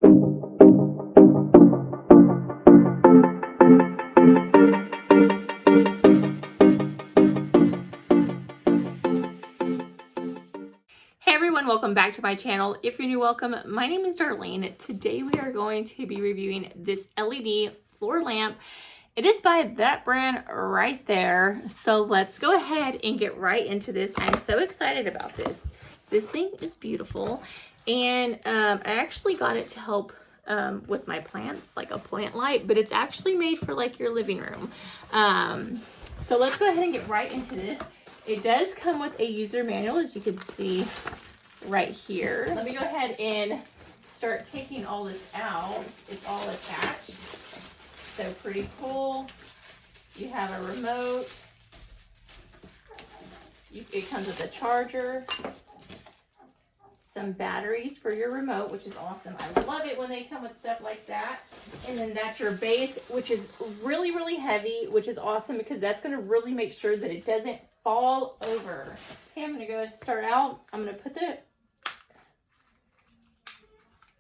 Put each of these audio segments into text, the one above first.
Hey everyone, welcome back to my channel. If you're new, welcome. My name is Darlene. Today we are going to be reviewing this LED floor lamp. It is by that brand right there. So let's go ahead and get right into this. I'm so excited about this. This thing is beautiful. And I actually got it to help with my plants, like a plant light, but it's actually made for like your living room. So let's go ahead and get right into this. It does come with a user manual, as you can see right here. Let me go ahead and start taking all this out. It's all attached. So pretty cool. You have a remote. It comes with a charger. Some batteries for your remote, which is awesome. I love it when they come with stuff like that. And then that's your base, which is really, really heavy, which is awesome because that's going to really make sure that it doesn't fall over. Okay, I'm going to go start out. I'm going to put the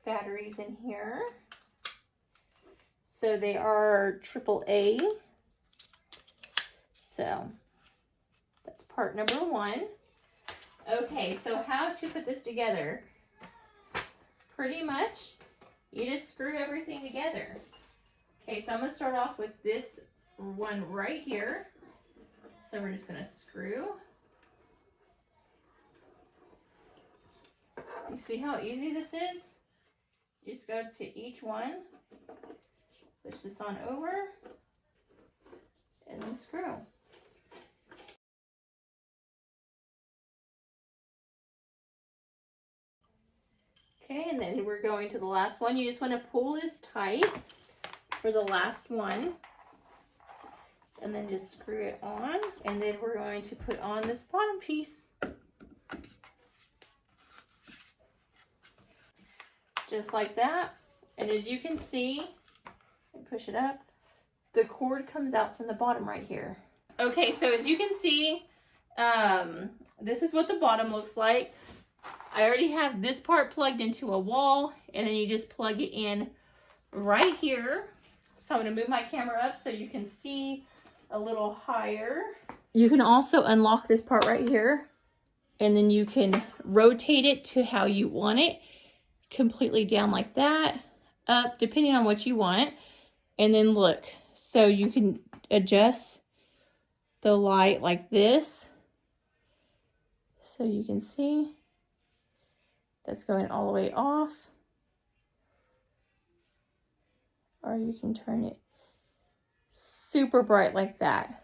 batteries in here. So they are AAA. So that's part number one. Okay, so how to put this together? Pretty much, you just screw everything together. Okay, so I'm going to start off with this one right here. So we're just going to screw. You see how easy this is? You just go to each one, push this on over, and then screw. Okay, and then we're going to the last one. You just want to pull this tight for the last one. And then just screw it on. And then we're going to put on this bottom piece. Just like that. And as you can see, push it up, the cord comes out from the bottom right here. Okay, so as you can see, this is what the bottom looks like. I already have this part plugged into a wall, and then you just plug it in right here. So I'm going to move my camera up so you can see a little higher. You can also unlock this part right here, and then you can rotate it to how you want it, completely down like that, up, depending on what you want. And then look, so you can adjust the light like this. So you can see that's going all the way off. Or you can turn it super bright like that.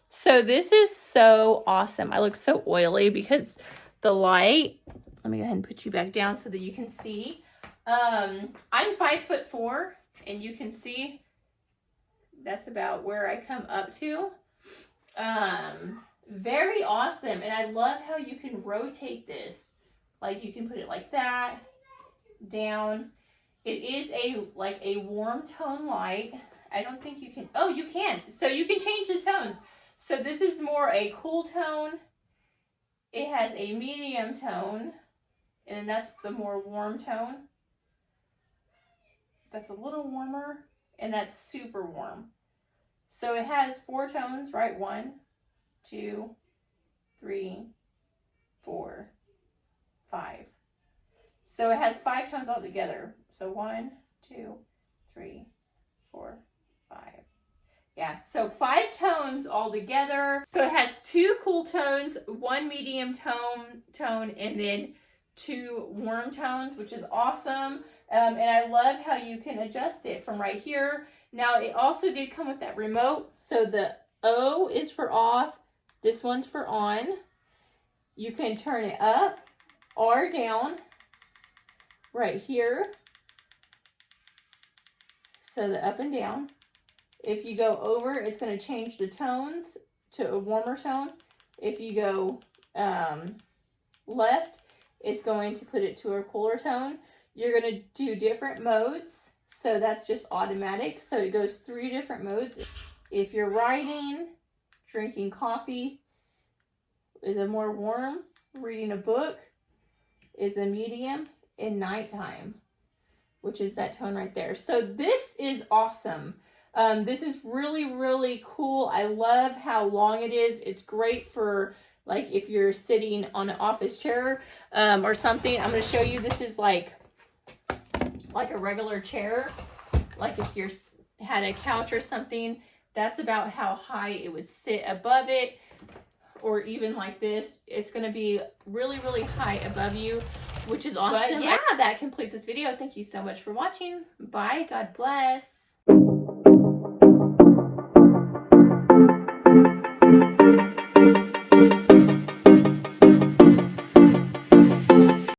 So this is so awesome. I look so oily because the light, let me go ahead and put you back down so that you can see. I'm 5'4", and you can see that's about where I come up to. Very awesome. And I love how you can rotate this. Like you can put it like that, down. It is like a warm tone light. I don't think you can, oh, you can. So you can change the tones. So this is more a cool tone. It has a medium tone, and that's the more warm tone. That's a little warmer, and that's super warm. So it has 4 tones, right? 1, 2, 3, 4, 5. So it has 5 tones altogether. So 1, 2, 3, 4, 5. Yeah, so 5 tones all together. So it has 2 cool tones, 1 medium tone, and then 2 warm tones, which is awesome. And I love how you can adjust it from right here. Now, it also did come with that remote. So the O is for off. This one's for on. You can turn it up or down right here. So the up and down. If you go over, it's going to change the tones to a warmer tone. If you go left, it's going to put it to a cooler tone. You're going to do different modes. So that's just automatic. So it goes 3 different modes. If you're writing, drinking coffee is a more warm. Reading a book is a medium, and nighttime. which is that tone right there. So this is awesome. This is really, really cool. I love how long it is. It's great for like if you're sitting on an office chair or something. I'm going to show you. This is like a regular chair. Like if you're had a couch or something, that's about how high it would sit above it. Or even like this, it's going to be really, really high above you, which is awesome. But yeah, that completes this video. Thank you so much for watching. Bye. God bless.